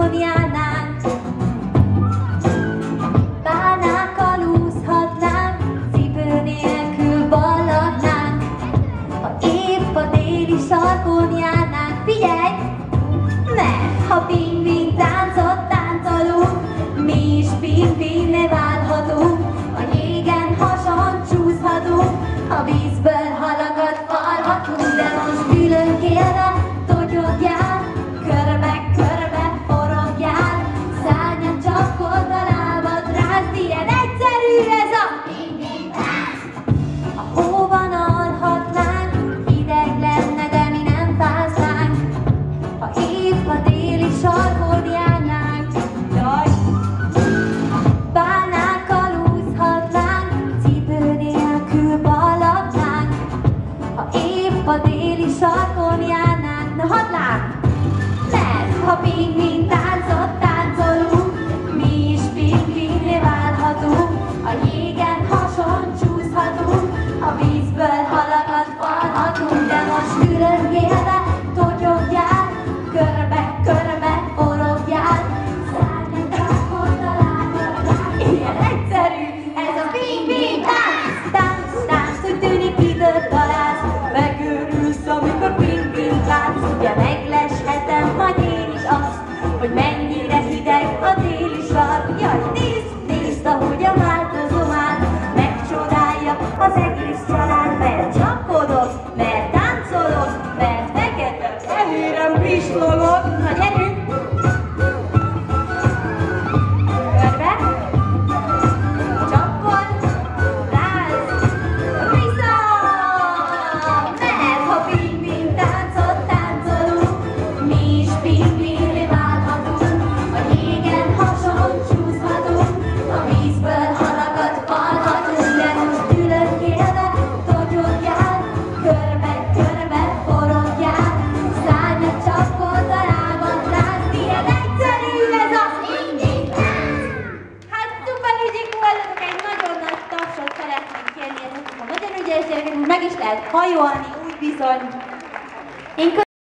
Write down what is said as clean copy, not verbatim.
sarkon járnánk, bálnákkal úszhatnánk, cipő nélkül ballatnánk. Ha épp a déli sarkon járnánk, figyelj! Mert ha pingvin táncot táncolunk, mi is pingvinné válhatunk. A jégen hason csúszhatunk, a vízből halakat farhatunk. De most ülünk élve, togyogjál, körbe-körbe forogjál, szárnyat csapkod, a lábad rázd, ilyen egyszerű ez a pingvin tánc. A hóban alhatnánk, hideg lenne, de mi nem fáznánk, ha épp a déli sarkon járnánk. Jaj! Bálnákkal úszhatnánk, cipő nélkül ballatnánk, ha épp a déli sarkon járnánk. Na hadd lát! Mert ha pingvin táncot táncolunk, mi is pingvinné válhatunk. A jégen hason csúszhatunk, a vízből halakat farhatunk. De most üröngélve togyogjál, körbe-körbe forogjál, szárnyat csapkod, a lábad rázd. Ilyen egyszerű ez a pingvin tánc. Tánc, tánc, úgy tűnik időt találsz, megőrülsz, amikor pingvint látsz. Ugye megleshetem majd én is azt, hogy mennyire hideg a déli sark. Jaj, nézd, nézd, ahogyan változom át, megcsodálja az egész család. Mert csapkodok, mert táncolok, mert fekete-fehéren pislogok. Na gyerünk! Körbe, csapkod, rázd, vissza! Mert ha pingvin táncot táncolunk, mi is pingvinné válhatunk. A jégen hason csúszhatunk, a vízből halakat farhatunk. De most ülök élve, togyogjál, körbe-körbe forogjál, szárnyat csapkod, a lábad rázd. Ilyen egyszerű ez a pingvin tánc! Hát szuper ügyik voltatok, egy nagyon nagy tapsot szeretnék kérni ezeknek a nagyon ügyes gyerekeknek. Meg is lehet hajolni, úgy bizony. Én